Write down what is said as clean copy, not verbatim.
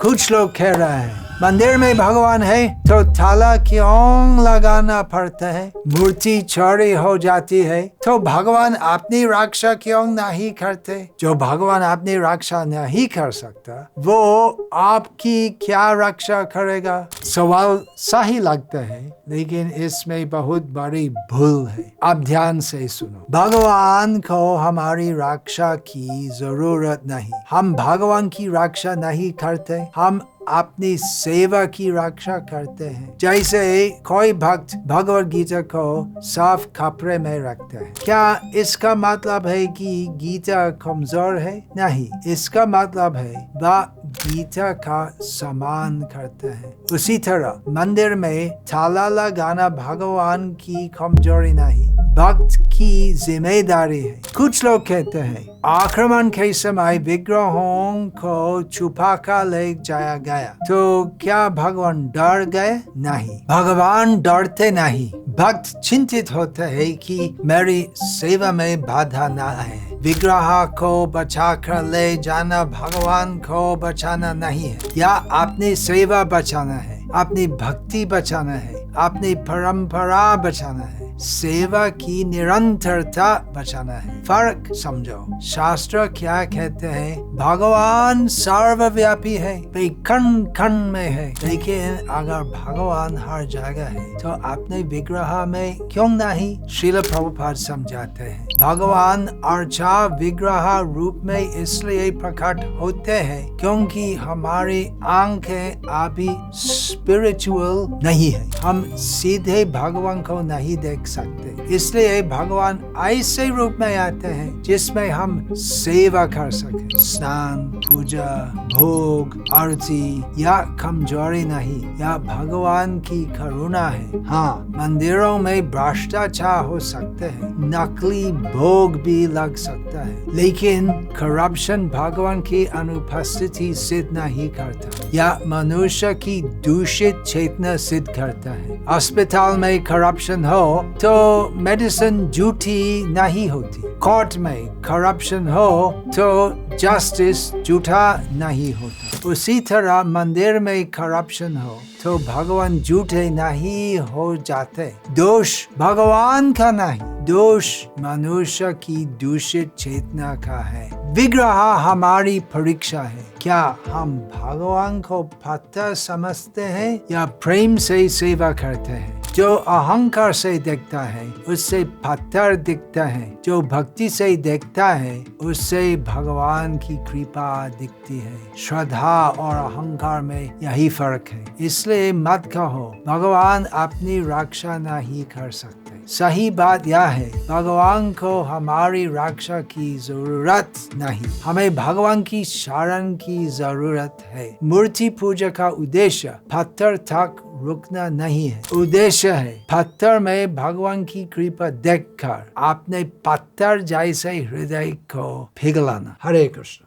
कुछ लोग कह रहे हैं मंदिर में भगवान है तो ताला क्यों लगाना पड़ता है, मूर्ति चोरी हो जाती है तो भगवान अपनी रक्षा क्यों नहीं करते। जो भगवान अपनी रक्षा नहीं कर सकता वो आपकी क्या रक्षा करेगा। सवाल सही लगता है लेकिन इसमें बहुत बड़ी भूल है। आप ध्यान से सुनो। भगवान को हमारी रक्षा की जरूरत नहीं। हम भगवान की रक्षा नहीं करते, हम अपनी सेवा की रक्षा करते हैं। जैसे कोई भक्त भगवद गीता को साफ कपड़े में रखते हैं, क्या इसका मतलब है कि गीता कमजोर है? नहीं, इसका मतलब है वह गीता का सम्मान करते हैं। उसी तरह मंदिर में ताला लगाना भगवान की कमजोरी नहीं, भक्त की जिम्मेदारी है। कुछ लोग कहते हैं आक्रमण के समय विग्रहों को छुपा कर ले जाया गया, तो क्या भगवान डर गए? नहीं, भगवान डरते नहीं। भक्त चिंतित होते हैं कि मेरी सेवा में बाधा न आए। विग्रह को बचा कर ले जाना भगवान को बचाना नहीं है, या अपनी सेवा बचाना है, अपनी भक्ति बचाना है, अपनी परंपरा बचाना है, सेवा की निरंतरता बचाना है। फर्क समझो। शास्त्र क्या कहते हैं? भगवान सर्वव्यापी है, वे कण कण में है। लेकिन अगर भगवान हर जगह है तो अपने विग्रह में क्यों नहीं? श्रील प्रभुपाद समझाते हैं भगवान अर्चा विग्रह रूप में इसलिए प्रकट होते हैं क्योंकि हमारी आंखें अभी स्पिरिचुअल नहीं है, हम सीधे भगवान को नहीं देख सकते। इसलिए भगवान ऐसे रूप में आते हैं जिसमें हम सेवा कर सके। स्नान, पूजा, भोग, आरती या कमजोरी नहीं, या भगवान की करुणा है। हाँ, मंदिरों में भ्रष्टाचार हो सकते हैं, नकली भोग भी लग सकता है, लेकिन करप्शन भगवान की अनुपस्थिति सिद्ध नहीं करता या मनुष्य की दूषित चेतना सिद्ध करता है। अस्पताल में करप्शन हो तो मेडिसिन झूठी नहीं होती, कोर्ट में करप्शन हो तो जस्टिस झूठा नहीं होता। उसी तरह मंदिर में करप्शन हो तो भगवान झूठे नहीं हो जाते। दोष भगवान का नहीं, दोष मनुष्य की दूषित चेतना का है। विग्रह हमारी परीक्षा है। क्या हम भगवान को पत्थर समझते हैं या प्रेम से सेवा करते हैं? जो अहंकार से देखता है उससे पत्थर दिखता है, जो भक्ति से देखता है उससे भगवान की कृपा दिखती है। श्रद्धा और अहंकार में यही फर्क है। इसलिए मत कहो भगवान अपनी रक्षा नहीं कर सकते। सही बात यह है भगवान को हमारी रक्षा की जरूरत नहीं, हमें भगवान की शरण की जरूरत है। मूर्ति पूजा का उद्देश्य पत्थर तक रुकना नहीं है, उद्देश्य है पत्थर में भगवान की कृपा देखकर अपने पत्थर जैसे हृदय को पिघलाना। हरे कृष्ण।